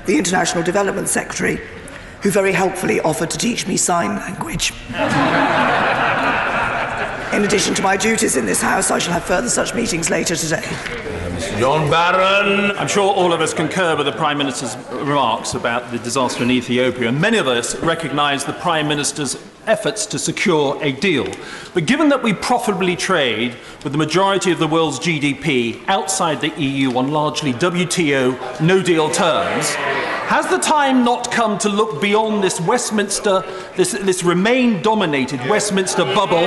the International Development Secretary, who very helpfully offered to teach me sign language. In addition to my duties in this House, I shall have further such meetings later today. Mr. John Barron. I'm sure all of us concur with the Prime Minister's remarks about the disaster in Ethiopia, and many of us recognise the Prime Minister's efforts to secure a deal. But given that we profitably trade with the majority of the world's GDP outside the EU on largely WTO no-deal terms, has the time not come to look beyond this Westminster, this Remain-dominated Westminster bubble,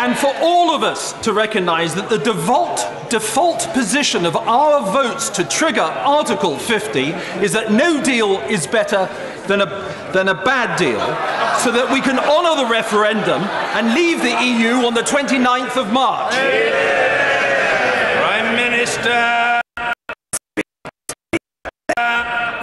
and for all of us to recognise that the default position of our votes to trigger Article 50 is that no deal is better than a bad deal, so that we can honour the referendum and leave the EU on the 29th of March? Prime Minister.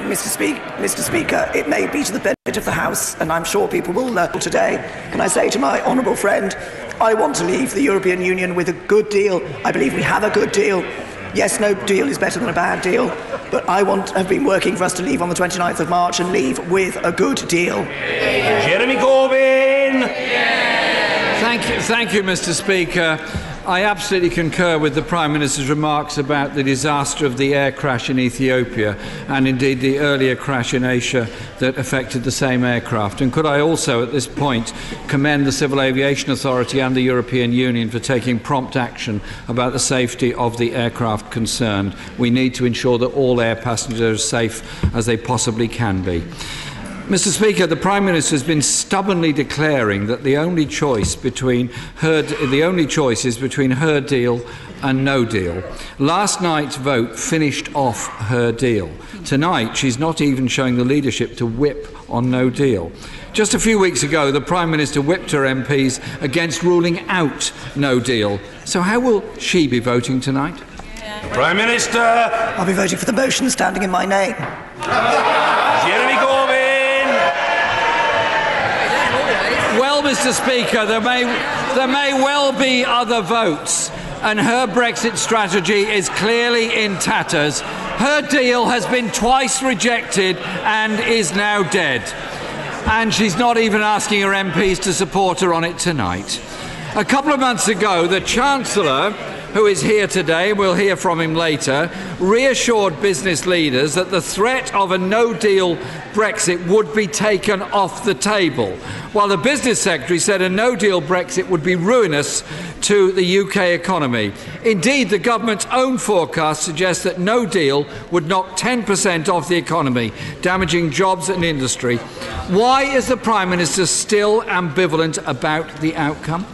Mr. Speaker, it may be to the benefit of the House, and I'm sure people will learn today. Can I say to my honourable friend, I want to leave the European Union with a good deal. I believe we have a good deal. Yes, no deal is better than a bad deal, but have been working for us to leave on the 29th of March and leave with a good deal. Jeremy Corbyn. Thank you, Mr. Speaker. I absolutely concur with the Prime Minister's remarks about the disaster of the air crash in Ethiopia and indeed the earlier crash in Asia that affected the same aircraft. And could I also at this point commend the Civil Aviation Authority and the European Union for taking prompt action about the safety of the aircraft concerned. We need to ensure that all air passengers are as safe as they possibly can be. Mr. Speaker, the Prime Minister has been stubbornly declaring that the only choice is between her deal and no deal. Last night's vote finished off her deal. Tonight, she's not even showing the leadership to whip on no deal. Just a few weeks ago, the Prime Minister whipped her MPs against ruling out no deal. So how will she be voting tonight? Prime Minister. I'll be voting for the motion standing in my name. Jeremy Corbyn. Well, Mr. Speaker, there may well be other votes, and her Brexit strategy is clearly in tatters. Her deal has been twice rejected and is now dead. And she's not even asking her MPs to support her on it tonight. A couple of months ago, the Chancellor, who is here today, we'll hear from him later, reassured business leaders that the threat of a no-deal Brexit would be taken off the table, while the Business Secretary said a no-deal Brexit would be ruinous to the UK economy. Indeed, the government's own forecast suggests that no deal would knock 10% off the economy, damaging jobs and industry. Why is the Prime Minister still ambivalent about the outcome?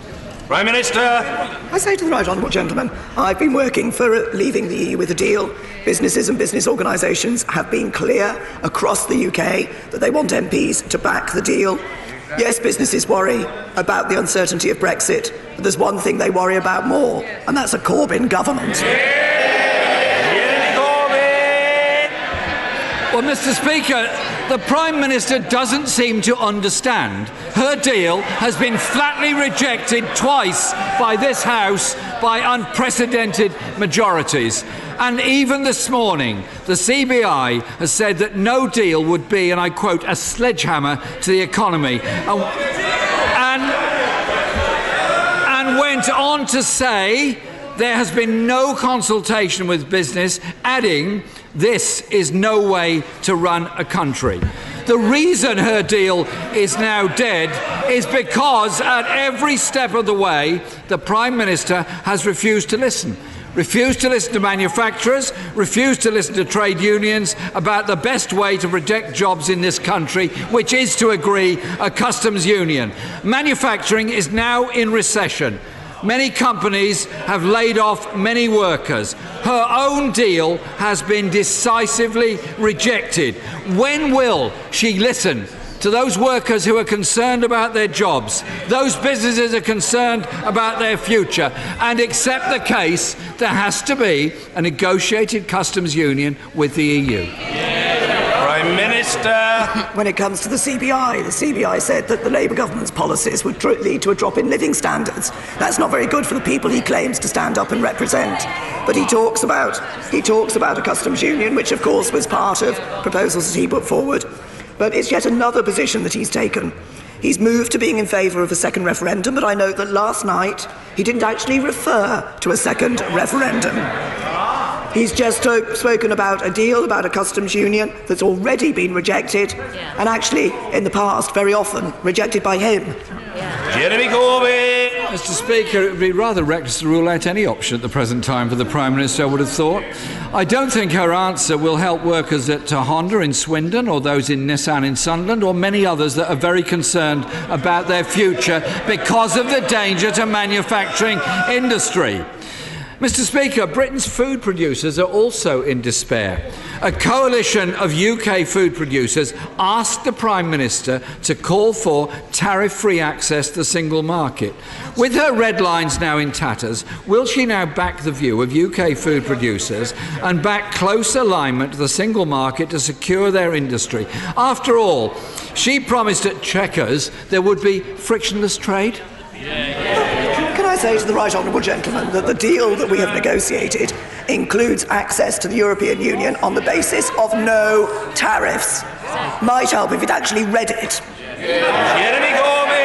Prime Minister. I say to the right honourable gentleman, I've been working for leaving the EU with a deal. Businesses and business organisations have been clear across the UK that they want MPs to back the deal. Yes, businesses worry about the uncertainty of Brexit, but there's one thing they worry about more, and that's a Corbyn government. Well, Mr. Speaker, the Prime Minister doesn't seem to understand. Her deal has been flatly rejected twice by this House by unprecedented majorities. And even this morning, the CBI has said that no deal would be, and I quote, a sledgehammer to the economy. And went on to say there has been no consultation with business, adding, this is no way to run a country. The reason her deal is now dead is because at every step of the way, the Prime Minister has refused to listen. Refused to listen to manufacturers, refused to listen to trade unions about the best way to protect jobs in this country, which is to agree a customs union. Manufacturing is now in recession. Many companies have laid off many workers. Her own deal has been decisively rejected. When will she listen to those workers who are concerned about their jobs, those businesses are concerned about their future, and accept the case there has to be a negotiated customs union with the EU? Prime Prime Minister. When it comes to the CBI said that the Labour government's policies would lead to a drop in living standards. That's not very good for the people he claims to stand up and represent. But he talks about a customs union, which of course was part of proposals that he put forward. But it's yet another position that he's taken. He's moved to being in favour of a second referendum, but I note that last night he didn't actually refer to a second referendum. He's just spoken about a deal, about a customs union that's already been rejected, and actually, in the past, very often rejected by him. Jeremy Corbyn. Mr. Speaker, it would be rather reckless to rule out any option at the present time for the Prime Minister, I would have thought. I don't think her answer will help workers at Honda in Swindon, or those in Nissan in Sunderland, or many others that are very concerned about their future because of the danger to manufacturing industry. Mr. Speaker, Britain's food producers are also in despair. A coalition of UK food producers asked the Prime Minister to call for tariff-free access to the single market. With her red lines now in tatters, will she now back the view of UK food producers and back close alignment to the single market to secure their industry? After all, she promised at Chequers there would be frictionless trade. Can I say to the right honourable gentleman that the deal that we have negotiated includes access to the European Union on the basis of no tariffs? Might help if he'd actually read it. Jeremy Corbyn.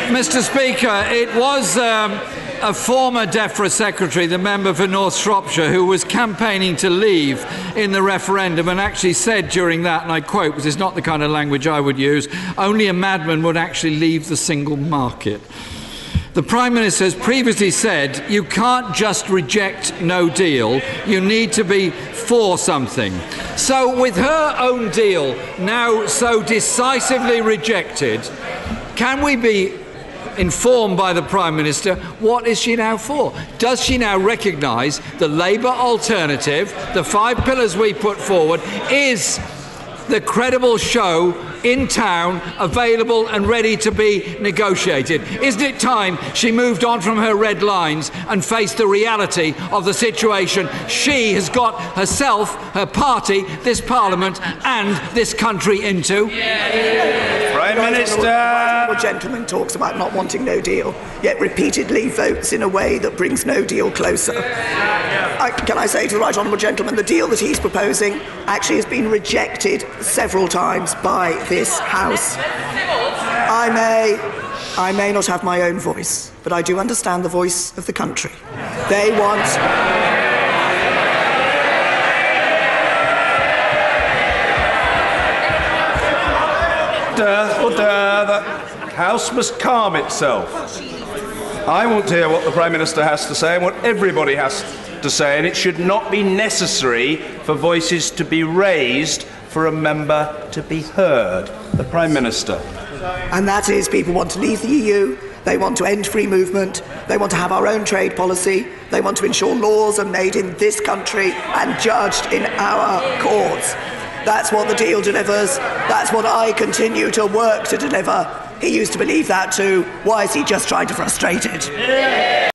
Mr. Speaker, it was a former DEFRA secretary, the member for North Shropshire, who was campaigning to leave in the referendum and actually said during that, and I quote, because it's not the kind of language I would use, only a madman would actually leave the single market. The Prime Minister has previously said you can't just reject no deal, you need to be for something. So with her own deal now so decisively rejected, can we be informed by the Prime Minister what is she now for? Does she now recognise the Labour alternative, the 5 pillars we put forward, is the credible show in town, available and ready to be negotiated? Isn't it time she moved on from her red lines and faced the reality of the situation she has got herself, her party, this Parliament and this country into? Prime Minister. The gentleman talks about not wanting no deal, yet repeatedly votes in a way that brings no deal closer. Can I say to the right honourable gentleman, the deal that he's proposing actually has been rejected several times by this House. I may not have my own voice, but I do understand the voice of the country. They want... The House must calm itself. I want to hear what the Prime Minister has to say and what everybody has to say, and it should not be necessary for voices to be raised for a member to be heard. The Prime Minister. And that is, people want to leave the EU, they want to end free movement, they want to have our own trade policy, they want to ensure laws are made in this country and judged in our courts. That's what the deal delivers. That's what I continue to work to deliver. He used to believe that too. Why is he just trying to frustrate it?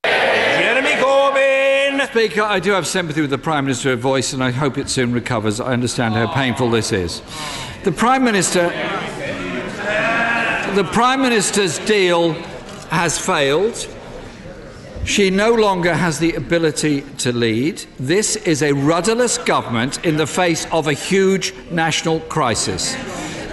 Jeremy Corbyn. Speaker, I do have sympathy with the Prime Minister's voice and I hope it soon recovers. I understand how painful this is. The Prime Minister's deal has failed. She no longer has the ability to lead. This is a rudderless government in the face of a huge national crisis.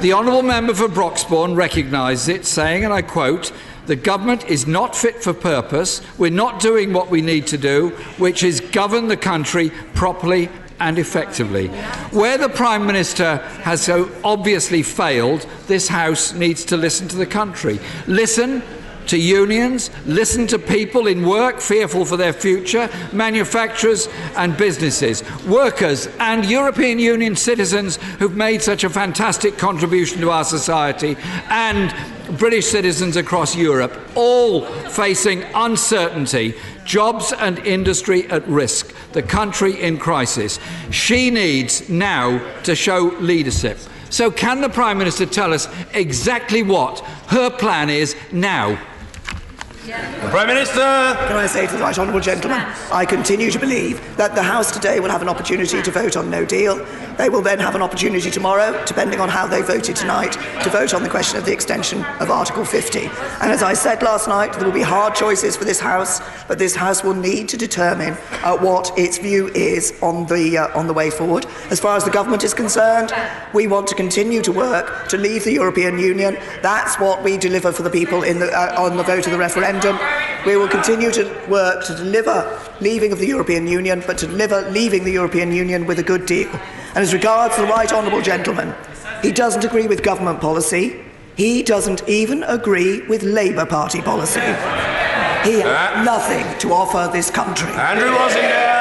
The Honourable Member for Broxbourne recognises it, saying, and I quote, "The government is not fit for purpose. We're not doing what we need to do, which is govern the country properly and effectively." Where the Prime Minister has so obviously failed, this House needs to listen to the country. Listen to unions, listen to people in work fearful for their future, manufacturers and businesses, workers and European Union citizens who've made such a fantastic contribution to our society, and British citizens across Europe, all facing uncertainty, jobs and industry at risk, the country in crisis. She needs now to show leadership. So can the Prime Minister tell us exactly what her plan is now? The Prime Minister. Can I say to the right honourable gentleman, I continue to believe that the House today will have an opportunity to vote on no deal. They will then have an opportunity tomorrow, depending on how they voted tonight, to vote on the question of the extension of Article 50. And as I said last night, there will be hard choices for this House, but this House will need to determine what its view is on the way forward. As far as the government is concerned, we want to continue to work to leave the European Union. That's what we deliver for the people on the vote of the referendum. We will continue to work to deliver leaving of the European Union, but to deliver leaving the European Union with a good deal. And as regards the right honourable gentleman, he doesn't agree with government policy. He doesn't even agree with Labour Party policy. He has nothing to offer this country. Andrew Rosingdale.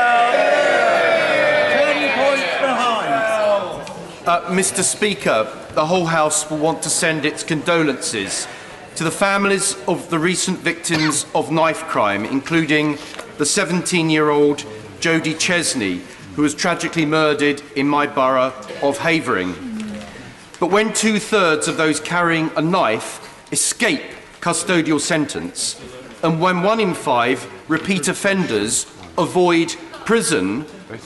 20 points behind. Mr. Speaker, the whole House will want to send its condolences to the families of the recent victims of knife crime, including the 17-year-old Jodie Chesney, who was tragically murdered in my borough of Havering. But when 2/3 of those carrying a knife escape custodial sentence, and when 1 in 5 repeat offenders avoid prison,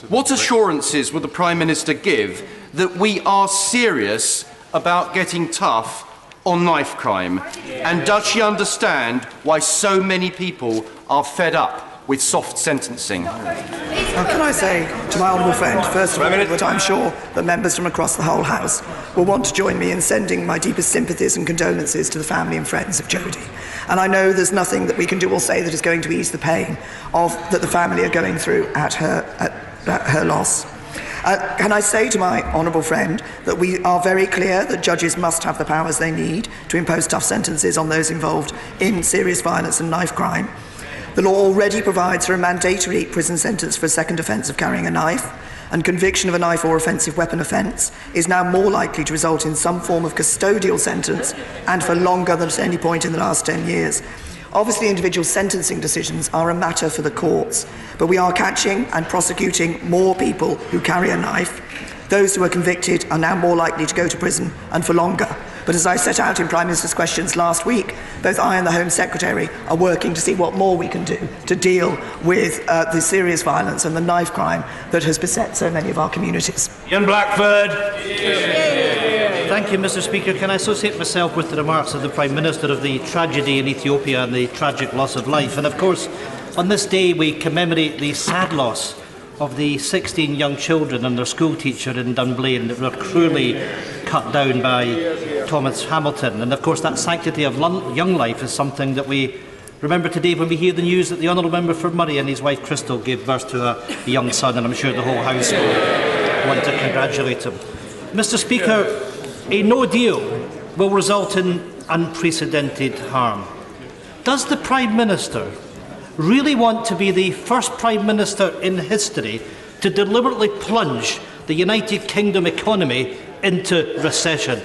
what assurances will the Prime Minister give that we are serious about getting tough on knife crime? And does she understand why so many people are fed up with soft sentencing? Can I say to my honourable friend, first of all, that I'm sure that members from across the whole House will want to join me in sending my deepest sympathies and condolences to the family and friends of Jodie. And I know there's nothing that we can do or say that is going to ease the pain that the family are going through at her loss. Can I say to my honourable friend that we are very clear that judges must have the powers they need to impose tough sentences on those involved in serious violence and knife crime. The law already provides for a mandatory prison sentence for a second offence of carrying a knife, and conviction of a knife or offensive weapon offence is now more likely to result in some form of custodial sentence, and for longer than at any point in the last 10 years. Obviously, individual sentencing decisions are a matter for the courts, but we are catching and prosecuting more people who carry a knife. Those who are convicted are now more likely to go to prison, and for longer. But as I set out in Prime Minister's questions last week, both I and the Home Secretary are working to see what more we can do to deal with the serious violence and the knife crime that has beset so many of our communities. Ian Blackford. Thank you, Mr. Speaker. Can I associate myself with the remarks of the Prime Minister of the tragedy in Ethiopia and the tragic loss of life? And of course, on this day we commemorate the sad loss of the 16 young children and their school teacher in Dunblane that were cruelly cut down by Thomas Hamilton. And of course that sanctity of young life is something that we remember today when we hear the news that the Honourable Member for Murray and his wife Crystal gave birth to a young son, and I'm sure the whole House will want to congratulate him. Mr. Speaker, a no deal will result in unprecedented harm. Does the Prime Minister really want to be the first Prime Minister in history to deliberately plunge the United Kingdom economy into recession?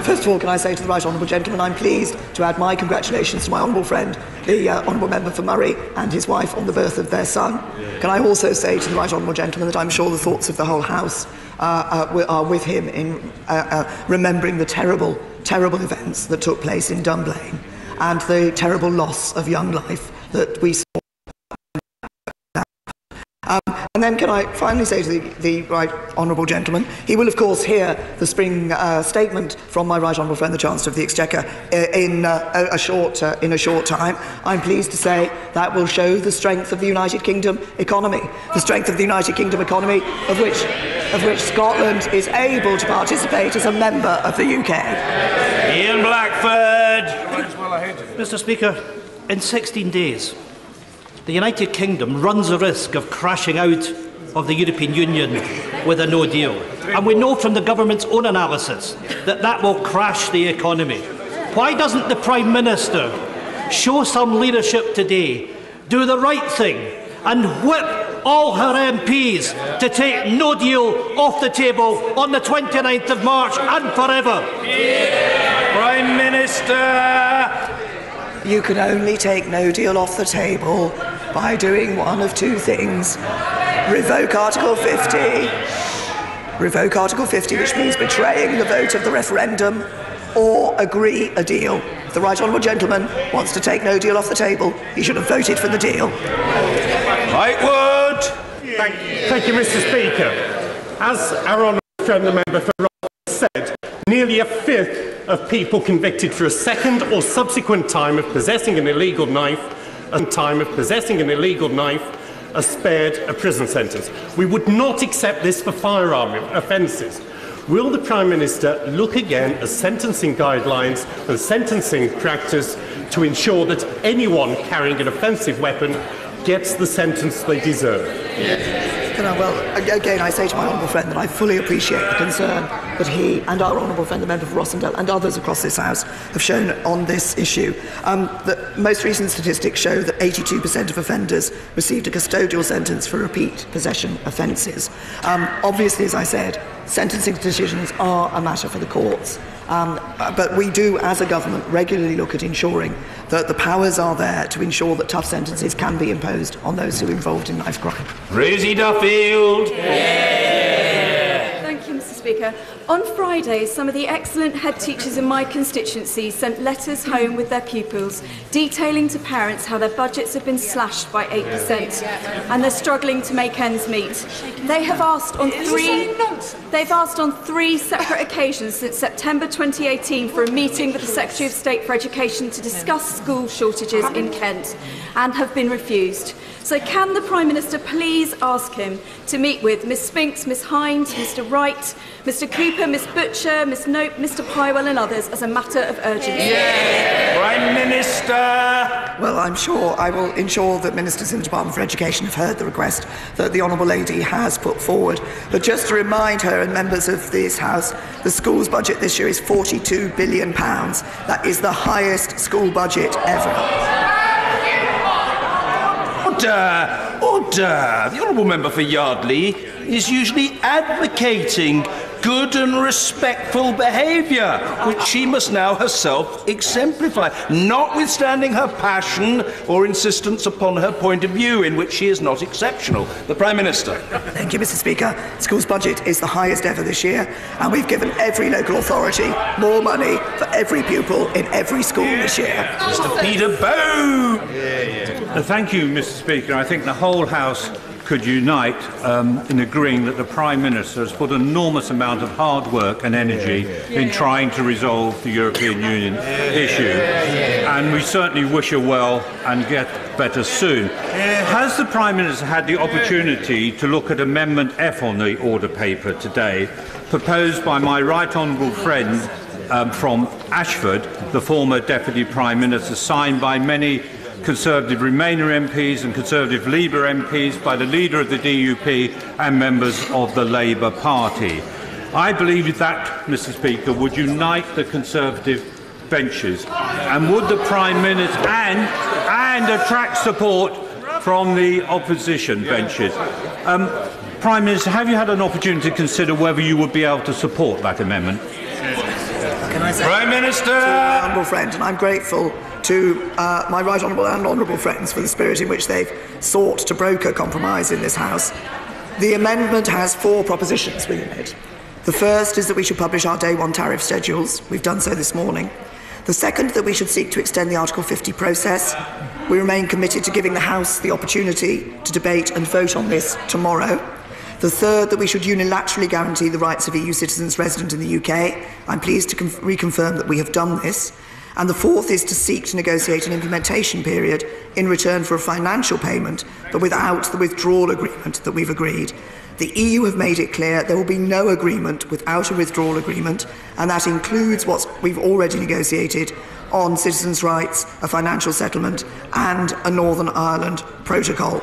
First of all, can I say to the right honourable gentleman, I'm pleased to add my congratulations to my honourable friend, the honourable member for Murray, and his wife on the birth of their son. Can I also say to the right honourable gentleman that I'm sure the thoughts of the whole House are with him in remembering the terrible events that took place in Dunblane and the terrible loss of young life that we saw. And then can I finally say to the right honourable gentleman, he will of course hear the spring statement from my right honourable friend, the Chancellor of the Exchequer, in a short time. I'm pleased to say that will show the strength of the United Kingdom economy, the strength of the United Kingdom economy of which Scotland is able to participate as a member of the UK. Ian Blackford. Mr. Speaker, in 16 days, the United Kingdom runs the risk of crashing out of the European Union with a no deal. And we know from the government's own analysis that that will crash the economy. Why doesn't the Prime Minister show some leadership today, do the right thing, and whip all her MPs to take no deal off the table on the 29th of March and forever? Prime Minister. You can only take no deal off the table by doing one of two things. Revoke Article 50, which means betraying the vote of the referendum, or agree a deal. If the right honourable gentleman wants to take no deal off the table, he should have voted for the deal. Lightwood! Thank you, Mr. Speaker. As our honourable friend, the member for Ross said, nearly a fifth of people convicted for a second or subsequent time of possessing an illegal knife are spared a prison sentence. We would not accept this for firearm offences. Will the Prime Minister look again at sentencing guidelines and sentencing practice to ensure that anyone carrying an offensive weapon gets the sentence they deserve? Well, again, I say to my honourable friend that I fully appreciate the concern that he and our honourable friend, the member for Rossendale, and others across this House have shown on this issue. The most recent statistics show that 82% of offenders received a custodial sentence for repeat possession offences. Obviously, as I said, sentencing decisions are a matter for the courts. But we do, as a government, regularly look at ensuring that the powers are there to ensure that tough sentences can be imposed on those who are involved in knife crime. Rosie Duffield! Thank you, Mr. Speaker. On Friday, some of the excellent head teachers in my constituency sent letters home with their pupils detailing to parents how their budgets have been slashed by 8% and they're struggling to make ends meet. They've asked on three separate occasions since September 2018 for a meeting with the Secretary of State for Education to discuss school shortages in Kent and have been refused. So can the Prime Minister please ask him to meet with Ms Spinks, Ms Hines, Mr Wright, Mr Cooper, Ms Butcher, Ms Nope, Mr Pywell and others as a matter of urgency? Prime Minister! Well, I'm sure I will ensure that ministers in the Department for Education have heard the request that the Honourable Lady has put forward. But just to remind her and members of this House, the school's budget this year is £42 billion. That is the highest school budget ever. Order! The Honourable Member for Yardley is usually advocating good and respectful behaviour, which she must now herself exemplify, notwithstanding her passion or insistence upon her point of view, in which she is not exceptional. The Prime Minister. Thank you, Mr Speaker. The school's budget is the highest ever this year, and we've given every local authority more money for every pupil in every school this year. Mr Peter Bow! Thank you, Mr Speaker. I think the whole House could unite in agreeing that the Prime Minister has put an enormous amount of hard work and energy in trying to resolve the European Union issue. And we certainly wish her well and get better soon. Has the Prime Minister had the opportunity to look at Amendment F on the order paper today, proposed by my right honourable friend from Ashford, the former Deputy Prime Minister, signed by many Conservative Remainer MPs and Conservative Labour MPs, by the leader of the DUP and members of the Labour Party? I believe that, Mr Speaker, would unite the Conservative benches and would the Prime Minister and attract support from the opposition benches. Prime Minister, have you had an opportunity to consider whether you would be able to support that amendment? Can I say Prime Minister! To my honourable friend, and I'm grateful to my right honourable and honourable friends for the spirit in which they've sought to broker compromise in this House. The amendment has 4 propositions within it. The first is that we should publish our Day 1 tariff schedules. We've done so this morning. The second, that we should seek to extend the Article 50 process. We remain committed to giving the House the opportunity to debate and vote on this tomorrow. The third, that we should unilaterally guarantee the rights of EU citizens resident in the UK. I'm pleased to reconfirm that we have done this. And the fourth is to seek to negotiate an implementation period in return for a financial payment, but without the withdrawal agreement that we've agreed. The EU have made it clear there will be no agreement without a withdrawal agreement, and that includes what we've already negotiated on citizens' rights, a financial settlement and a Northern Ireland protocol.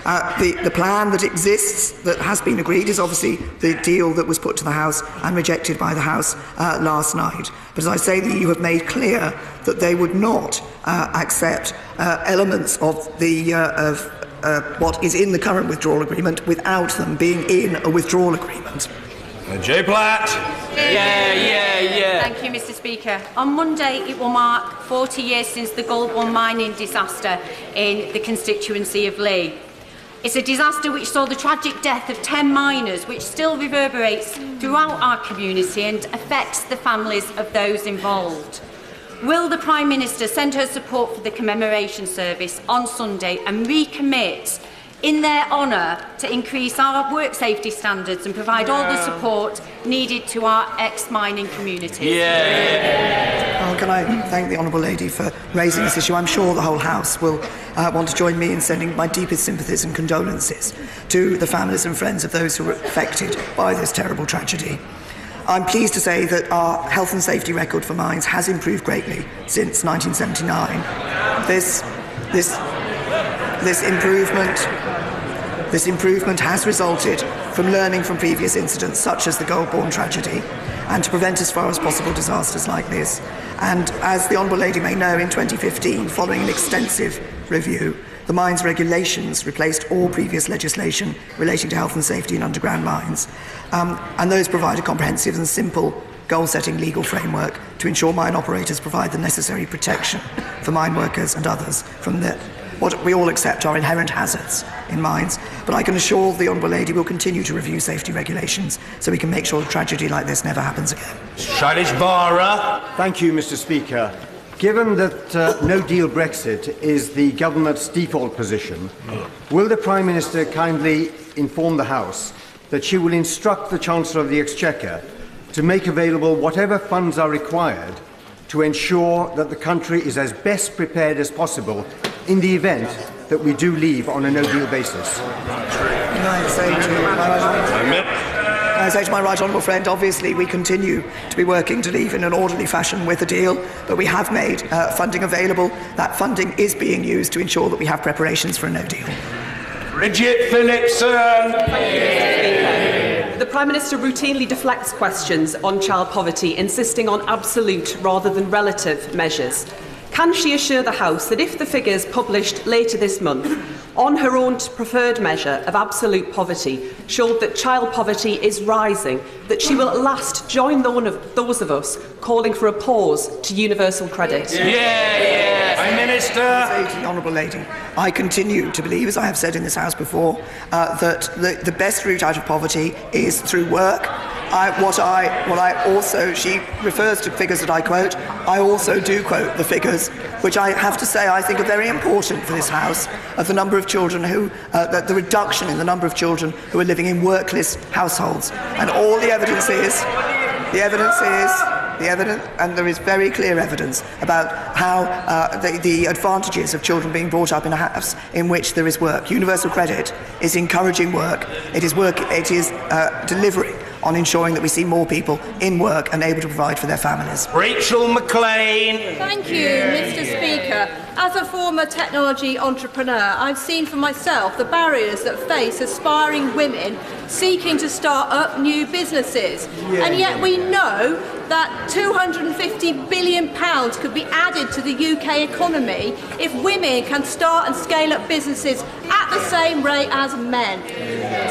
The plan that exists, that has been agreed, is obviously the deal that was put to the House and rejected by the House last night. But as I say, the EU have made clear that they would not accept elements of what is in the current withdrawal agreement without them being in a withdrawal agreement. J. Platt. Yeah. Thank you, Mr Speaker. On Monday, it will mark 40 years since the Gold One mining disaster in the constituency of Lee. It's a disaster which saw the tragic death of 10 miners, which still reverberates throughout our community and affects the families of those involved. Will the Prime Minister send her support for the commemoration service on Sunday and recommit in their honour to increase our work safety standards and provide all the support needed to our ex-mining communities? Well, can I thank the Honourable Lady for raising this issue? I'm sure the whole House will want to join me in sending my deepest sympathies and condolences to the families and friends of those who were affected by this terrible tragedy. I'm pleased to say that our health and safety record for mines has improved greatly since 1979. This improvement has resulted from learning from previous incidents such as the Goldbourne tragedy and to prevent as far as possible disasters like this. And as the Honourable Lady may know, in 2015, following an extensive review, the mines regulations replaced all previous legislation relating to health and safety in underground mines. And those provide a comprehensive and simple goal-setting legal framework to ensure mine operators provide the necessary protection for mine workers and others from what we all accept are inherent hazards in mines. But I can assure the Honourable Lady we'll continue to review safety regulations so we can make sure a tragedy like this never happens again. Shailesh Bara. Thank you, Mr. Speaker. Given that no-deal Brexit is the government's default position, will the Prime Minister kindly inform the House that she will instruct the Chancellor of the Exchequer to make available whatever funds are required to ensure that the country is as best prepared as possible in the event that we do leave on a no-deal basis? Can I say to my right honourable friend, obviously we continue to be working to leave in an orderly fashion with a deal, but we have made funding available. That funding is being used to ensure that we have preparations for a no-deal. Bridget Phillipson. The Prime Minister routinely deflects questions on child poverty, insisting on absolute rather than relative measures. Can she assure the House that if the figures published later this month on her own preferred measure of absolute poverty showed that child poverty is rising, that she will at last join those of us calling for a pause to universal credit? Prime Minister. I say to the Honourable Lady, I continue to believe, as I have said in this House before, that the best route out of poverty is through work. She refers to figures that I quote. I also do quote the figures, which I have to say I think are very important for this House, of the number of children the reduction in the number of children who are living in workless households. And all the evidence is, and there is very clear evidence about how the advantages of children being brought up in a house in which there is work. Universal credit is encouraging work. It is delivering on ensuring that we see more people in work and able to provide for their families. Rachel McLean. Thank you, Mr. Speaker. As a former technology entrepreneur, I've seen for myself the barriers that face aspiring women seeking to start up new businesses. And yet we know that £250 billion could be added to the UK economy if women can start and scale up businesses at the same rate as men.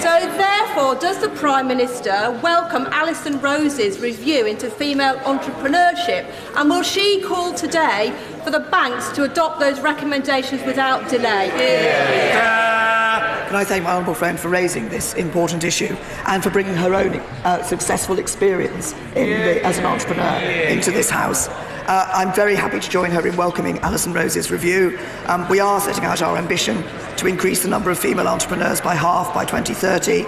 So therefore, does the Prime Minister welcome Alison Rose's review into female entrepreneurship, and will she call today for the banks to adopt those recommendations without delay? Can I thank my honourable friend for raising this important issue and for bringing her own successful experience as an entrepreneur into this House. I'm very happy to join her in welcoming Alison Rose's review. We are setting out our ambition to increase the number of female entrepreneurs by half by 2030.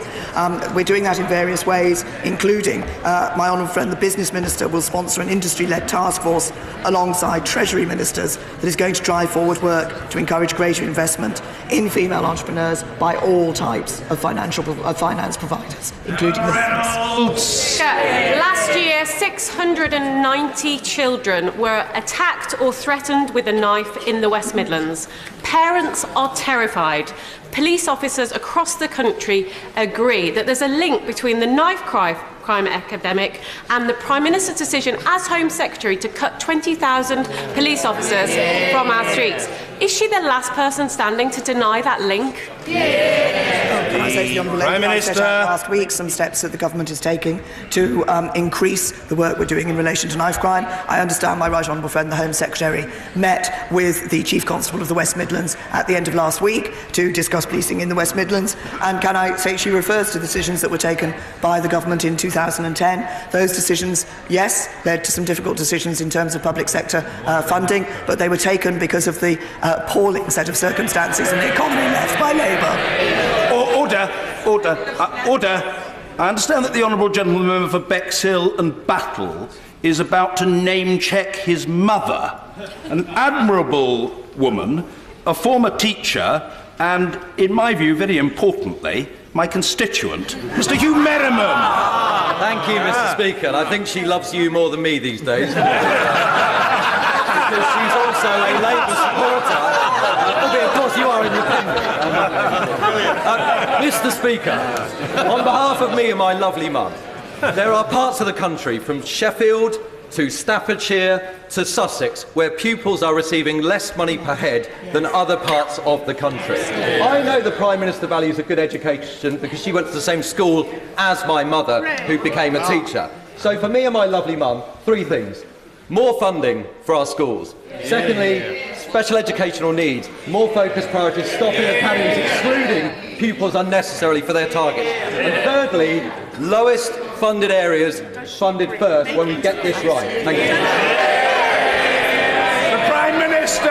We're doing that in various ways, including my honourable friend, the Business Minister, will sponsor an industry-led task force alongside Treasury Ministers that is going to drive forward work to encourage greater investment in female entrepreneurs by all types of finance providers, including the banks. Last year, 690 children were attacked or threatened with a knife in the West Midlands. Parents are terrified. Police officers across the country agree that there's a link between the knife crime epidemic and the Prime Minister's decision as Home Secretary to cut 20,000 police officers from our streets. Is she the last person standing to deny that link? Can I say to the Honourable Lady, I set out last week some steps that the government is taking to increase the work we're doing in relation to knife crime. I understand my right honourable friend, the Home Secretary, met with the Chief Constable of the West Midlands at the end of last week to discuss cross-policing in the West Midlands. And can I say she refers to decisions that were taken by the government in 2010. Those decisions, yes, led to some difficult decisions in terms of public sector funding, but they were taken because of the appalling set of circumstances in the economy left by Labour. Order. I understand that the Honourable Gentleman Member for Bexhill and Battle is about to name-check his mother, an admirable woman, a former teacher, and, in my view, very importantly, my constituent, Mr. Hugh Merriman. Thank you, Mr. Speaker. I think she loves you more than me these days. Because she's also a Labour supporter. Of course, you are independent. Mr. Speaker, on behalf of me and my lovely mum, there are parts of the country, from Sheffield to Staffordshire to Sussex, where pupils are receiving less money per head than other parts of the country. I know the Prime Minister values a good education because she went to the same school as my mother, who became a teacher. So for me and my lovely mum, 3 things. More funding for our schools. Secondly, special educational needs. More focused priorities, stopping academies excluding pupils unnecessarily for their targets. And thirdly, lowest funded areas funded first when we get this right. Thank you. The Prime Minister!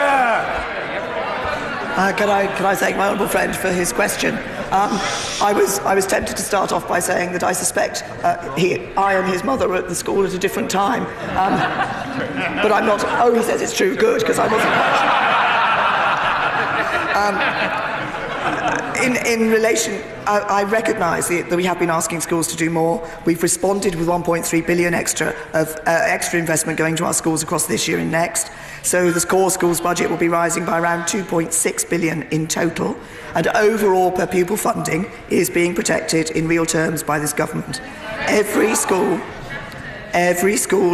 Can I thank my honourable friend for his question? I was tempted to start off by saying that I suspect I and his mother were at the school at a different time. But I'm not. Oh, he says it's true. Good, because I wasn't quite sure. In relation, I recognise that we have been asking schools to do more. We've responded with 1.3 billion extra investment going to our schools across this year and next. So the core schools budget will be rising by around 2.6 billion in total, and overall per pupil funding is being protected in real terms by this government. Every school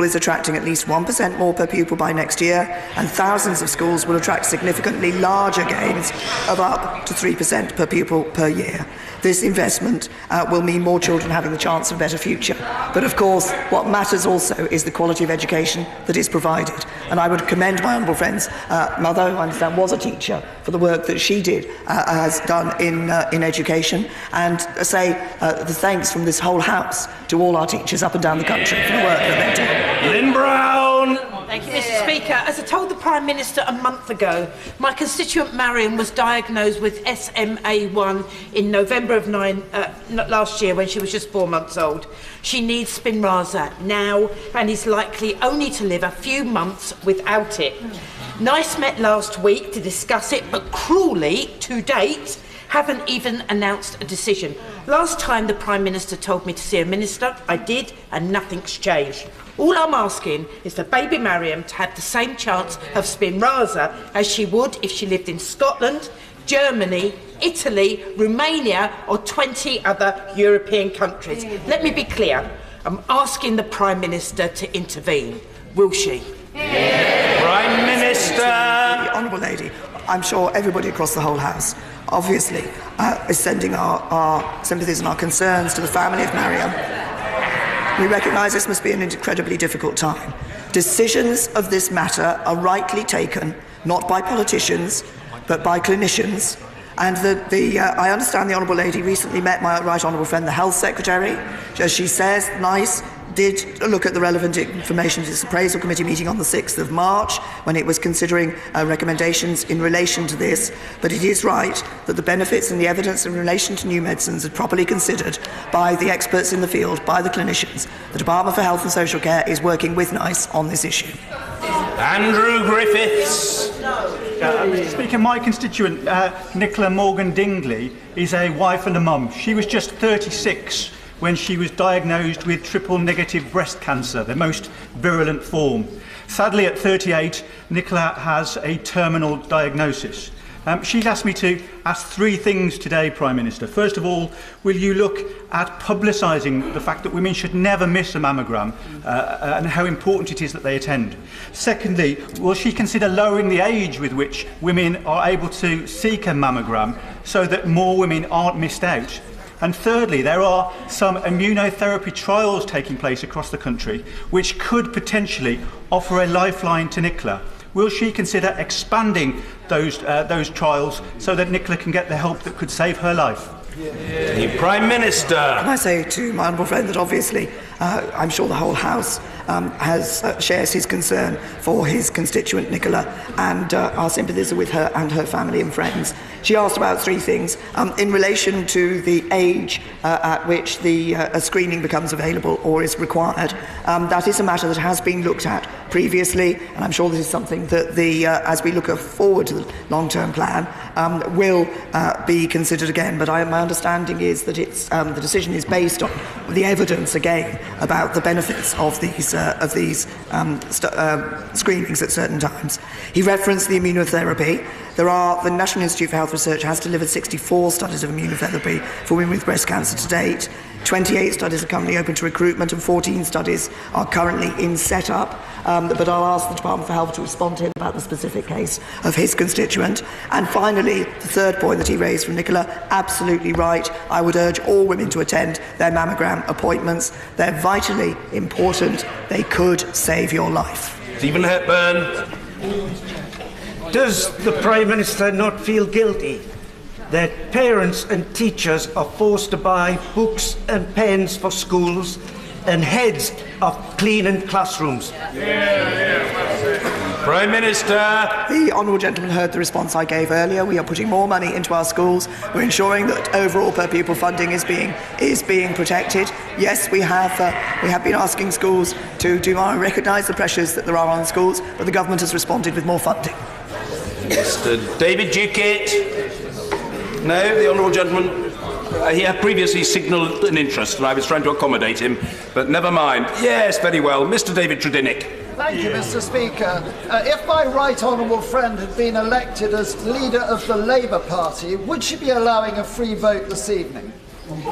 is attracting at least 1% more per pupil by next year, and thousands of schools will attract significantly larger gains of up to 3% per pupil per year. This investment will mean more children having the chance of a better future. But of course, what matters also is the quality of education that is provided. And I would commend my honourable friend's mother, who I understand was a teacher, for the work that she has done in education, and say the thanks from this whole House to all our teachers up and down the country for the work that they're doing. Lynn Brown! Thank you, Mr. Speaker. As I told the Prime Minister a month ago, my constituent Mariam was diagnosed with SMA1 in November of last year when she was just 4 months old. She needs Spinraza now and is likely only to live a few months without it. NICE met last week to discuss it, but cruelly, to date, haven't even announced a decision. Last time the Prime Minister told me to see a minister, I did, and nothing's changed. All I'm asking is for baby Mariam to have the same chance of Spinraza as she would if she lived in Scotland, Germany, Italy, Romania or 20 other European countries. Let me be clear. I'm asking the Prime Minister to intervene. Will she? Prime Minister! The Honourable Lady, I'm sure everybody across the whole House obviously is sending our sympathies and our concerns to the family of Mariam. We recognise this must be an incredibly difficult time. Decisions of this matter are rightly taken, not by politicians, but by clinicians. And I understand the Honourable Lady recently met my right honourable friend, the Health Secretary. As she says, NICE did look at the relevant information to this appraisal committee meeting on the 6th of March when it was considering recommendations in relation to this. But it is right that the benefits and the evidence in relation to new medicines are properly considered by the experts in the field, by the clinicians. The Department for Health and Social Care is working with NICE on this issue. Andrew Griffiths. Mr. Speaker, my constituent, Nicola Morgan Dingley, is a wife and a mum. She was just 36 when she was diagnosed with triple-negative breast cancer, the most virulent form. Sadly, at 38, Nicola has a terminal diagnosis. She's asked me to ask 3 things today, Prime Minister. First of all, will you look at publicising the fact that women should never miss a mammogram and how important it is that they attend? Secondly, will she consider lowering the age with which women are able to seek a mammogram so that more women aren't missed out? And thirdly, there are some immunotherapy trials taking place across the country which could potentially offer a lifeline to Nicola. will she consider expanding those trials so that Nicola can get the help that could save her life? The Prime Minister. Can I say to my honourable friend that obviously I'm sure the whole House shares his concern for his constituent Nicola, and our sympathies are with her and her family and friends. She asked about three things. In relation to the age at which a screening becomes available or is required, that is a matter that has been looked at previously, and I'm sure this is something that as we look forward to the long-term plan, will be considered again. But my understanding is that the decision is based on the evidence again about the benefits of these screenings at certain times. He referenced the immunotherapy. The National Institute for Health Research has delivered 64 studies of immunotherapy for women with breast cancer to date. 28 studies are currently open to recruitment and 14 studies are currently in set-up. But I'll ask the Department for Health to respond to him about the specific case of his constituent. And finally, the third point that he raised from Nicola, absolutely right. I would urge all women to attend their mammogram appointments. They're vitally important. They could save your life. Stephen Hepburn. Does the Prime Minister not feel guilty that parents and teachers are forced to buy books and pens for schools and heads of cleaning classrooms? Prime Minister. The honourable gentleman heard the response I gave earlier. We are putting more money into our schools. We're ensuring that overall per pupil funding is being protected. Yes, we have been asking schools to recognise the pressures that there are on schools, but the government has responded with more funding. Mr. David Duquette. No, the honourable gentleman. He had previously signalled an interest, and I was trying to accommodate him, but never mind. Yes, very well. Mr. David Tredinnick. Thank you, Mr. Speaker. If my right honourable friend had been elected as leader of the Labour Party, would she be allowing a free vote this evening? She's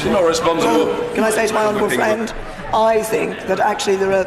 not responsible. Can I say to my honourable friend, I think that actually there are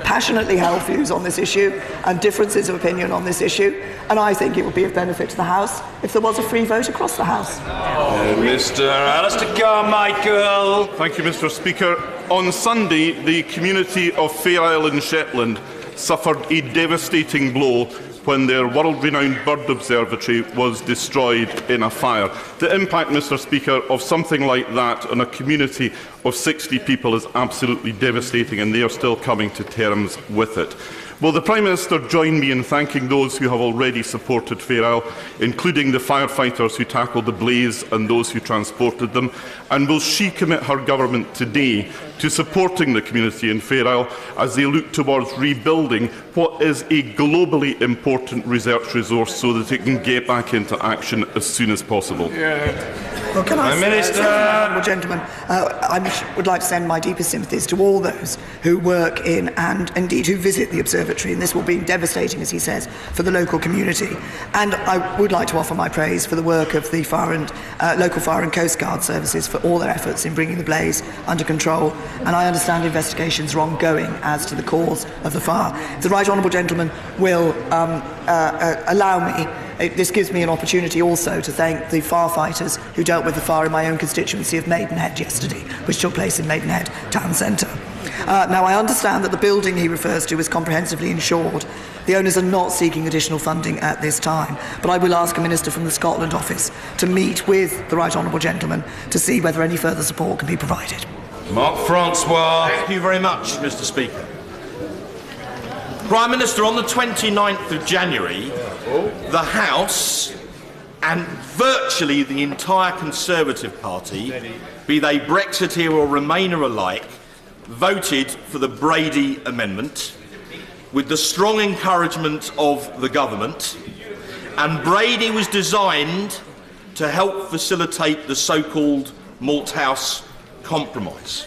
passionately held views on this issue and differences of opinion on this issue, and I think it would be of benefit to the House if there was a free vote across the House. Mr. Alistair Carmichael. Thank you, Mr. Speaker. On Sunday, the community of Fair Isle in Shetland suffered a devastating blow when their world-renowned bird observatory was destroyed in a fire. The impact, Mr. Speaker, of something like that on a community of 60 people is absolutely devastating, and they are still coming to terms with it. Will the Prime Minister join me in thanking those who have already supported Fair Isle, including the firefighters who tackled the blaze and those who transported them? And will she commit her government today to supporting the community in Fair Isle as they look towards rebuilding what is a globally important research resource so that it can get back into action as soon as possible? Well, can I Minister. Honourable gentleman, I would like to send my deepest sympathies to all those who work in and indeed who visit the observatory, and this will be devastating, as he says, for the local community. And I would like to offer my praise for the work of the local fire and coast guard services for all their efforts in bringing the blaze under control. And I understand investigations are ongoing as to the cause of the fire. If the right honourable gentleman will allow me, this gives me an opportunity also to thank the firefighters who dealt with the fire in my own constituency of Maidenhead yesterday, which took place in Maidenhead town centre. Now, I understand that the building he refers to is comprehensively insured. The owners are not seeking additional funding at this time, but I will ask a minister from the Scotland office to meet with the right honourable gentleman to see whether any further support can be provided. Mark Francois. Thank you very much, Mr. Speaker. Prime Minister, on the 29th of January, the House and virtually the entire Conservative Party, be they Brexiteer or Remainer alike, voted for the Brady Amendment with the strong encouragement of the government, and Brady was designed to help facilitate the so-called Malthouse Compromise.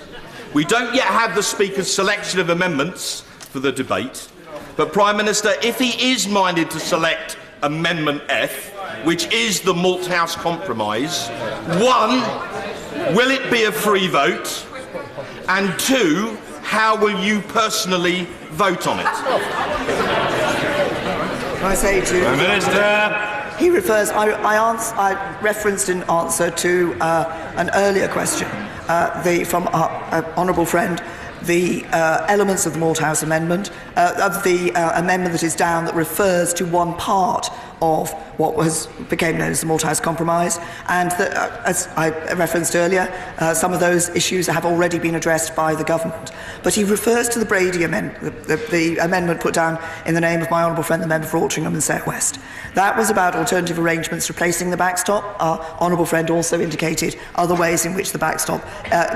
We don't yet have the Speaker's selection of amendments for the debate, but Prime Minister, if he is minded to select Amendment F, which is the Malthouse Compromise, one, will it be a free vote? And two, how will you personally vote on it? Can I say to Prime Minister? He refers. I referenced in answer to an earlier question from our honourable friend the elements of the Malthouse Amendment, amendment that is down that refers to one part of what became known as the Malthouse Compromise, and as I referenced earlier, some of those issues have already been addressed by the government. But he refers to the Brady Amendment, the amendment put down in the name of my honourable friend, the member for Altrincham and Sale West. That was about alternative arrangements replacing the backstop. Our honourable friend also indicated other ways in which the backstop,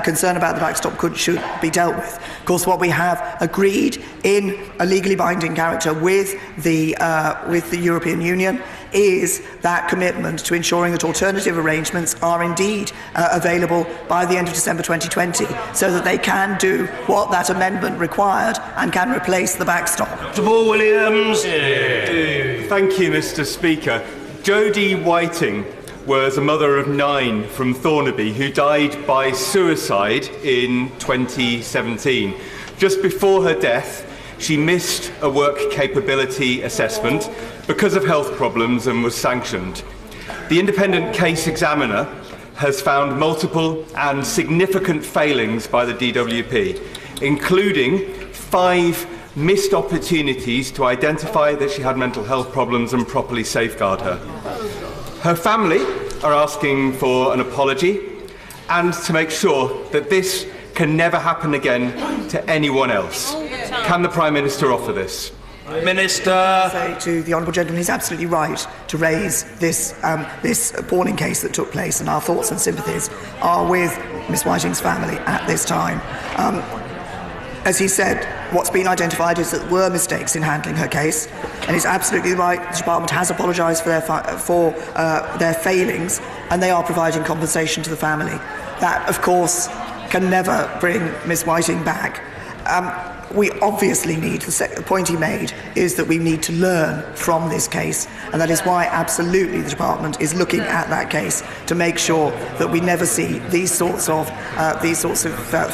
concern about the backstop should be dealt with. Of course, what we have agreed in a legally binding character with the European Union is that commitment to ensuring that alternative arrangements are indeed available by the end of December 2020, so that they can do what that amendment required and can replace the backstop. Paul Williams. Thank you, Mr. Speaker. Jodie Whiting was a mother of 9 from Thornaby who died by suicide in 2017. Just before her death, she missed a work capability assessment because of health problems and was sanctioned. The independent case examiner has found multiple and significant failings by the DWP, including 5 missed opportunities to identify that she had mental health problems and properly safeguard her. Her family are asking for an apology and to make sure that this can never happen again to anyone else. Can the Prime Minister offer this? Minister. I say to the honourable gentleman, he's absolutely right to raise this appalling case that took place, and our thoughts and sympathies are with Miss Whiting's family at this time. As he said, what's been identified is that there were mistakes in handling her case, and he's absolutely right. The Department has apologised for their failings, and they are providing compensation to the family. That, of course, can never bring Miss Whiting back. We obviously need, the point he made is that we need to learn from this case, and that is why absolutely the Department is looking at that case to make sure that we never see these sorts of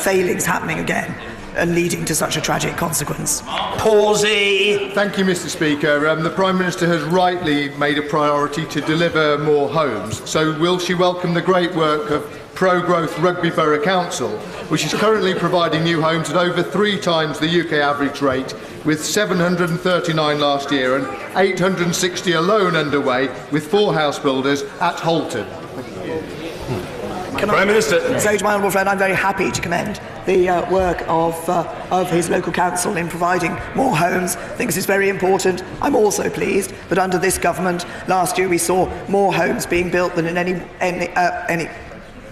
failings happening again and leading to such a tragic consequence. Pawsey. Thank you, Mr. Speaker. The Prime Minister has rightly made a priority to deliver more homes. So will she welcome the great work of Pro-Growth Rugby Borough Council, which is currently providing new homes at over 3 times the UK average rate, with 739 last year and 860 alone underway with 4 house builders at Holton? Prime Minister. Say to my honourable friend, I'm very happy to commend the work of his local council in providing more homes. I think this is very important. I'm also pleased that under this government, last year we saw more homes being built than in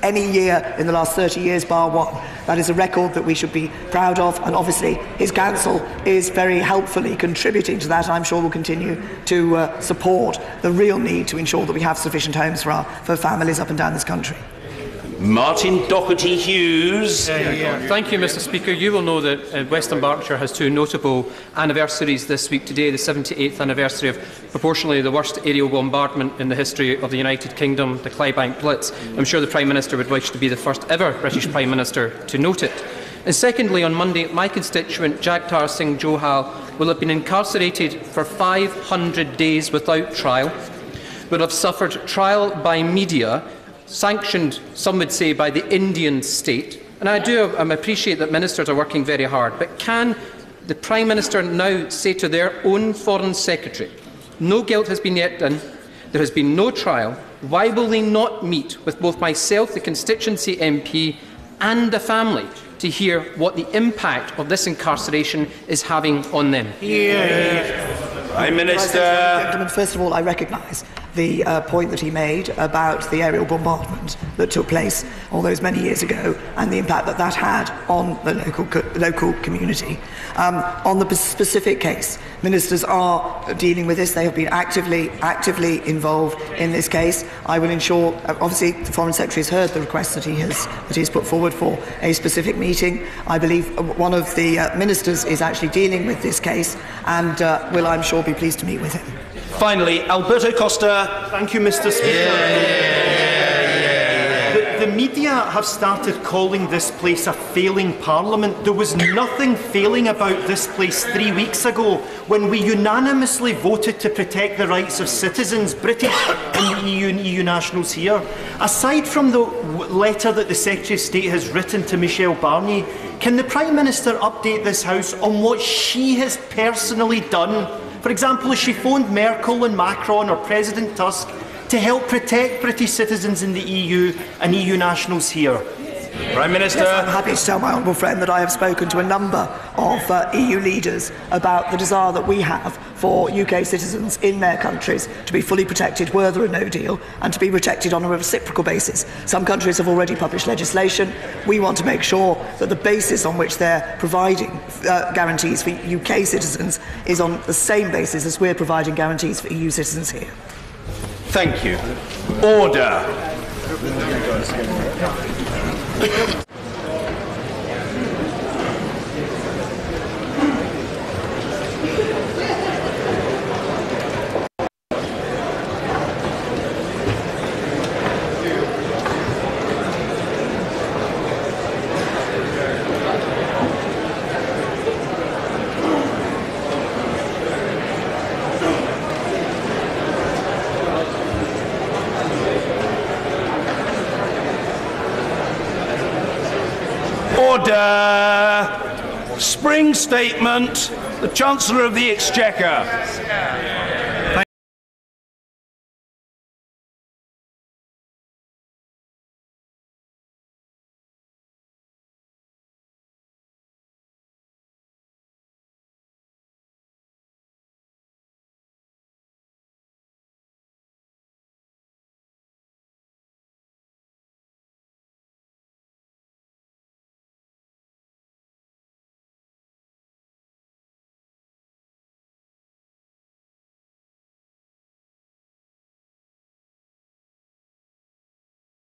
any year in the last 30 years, bar one. That is a record that we should be proud of, and obviously his council is very helpfully contributing to that. I'm sure will continue to support the real need to ensure that we have sufficient homes for families up and down this country. Martin Doherty-Hughes. Thank you, Mr. Speaker. You will know that Western Berkshire has 2 notable anniversaries this week. Today, the 78th anniversary of proportionally the worst aerial bombardment in the history of the United Kingdom, the Clydebank Blitz. I'm sure the Prime Minister would wish to be the first ever British Prime Minister to note it. And secondly, on Monday, my constituent Jagtar Singh Johal will have been incarcerated for 500 days without trial, will have suffered trial by media, sanctioned, some would say, by the Indian state. And I appreciate that ministers are working very hard, but can the Prime Minister now say to their own Foreign Secretary, no guilt has been yet done, there has been no trial, why will they not meet with both myself, the constituency MP, and the family to hear what the impact of this incarceration is having on them? Prime Minister. Gentlemen, first of all, I recognise the point that he made about the aerial bombardment that took place all those many years ago and the impact that that had on the local community. On the specific case, ministers are dealing with this. They have been actively involved in this case. I will ensure, obviously, the Foreign Secretary has heard the request that he has put forward for a specific meeting. I believe one of the ministers is actually dealing with this case and will, I'm sure, be pleased to meet with him. Finally, Alberto Costa. Thank you, Mr. Speaker. The media have started calling this place a failing parliament. There was nothing failing about this place 3 weeks ago when we unanimously voted to protect the rights of citizens, British and EU nationals here. Aside from the letter that the Secretary of State has written to Michel Barnier, Can the Prime Minister update this House on what she has personally done? For example, has she phoned Merkel and Macron or President Tusk to help protect British citizens in the EU and EU nationals here? Prime Minister. Yes, I'm happy to tell my honourable friend that I have spoken to a number of EU leaders about the desire that we have for UK citizens in their countries to be fully protected were there a no deal and to be protected on a reciprocal basis. Some countries have already published legislation. We want to make sure that the basis on which they're providing guarantees for UK citizens is on the same basis as we're providing guarantees for EU citizens here. Thank you. Order. Order. Spring statement. The Chancellor of the Exchequer.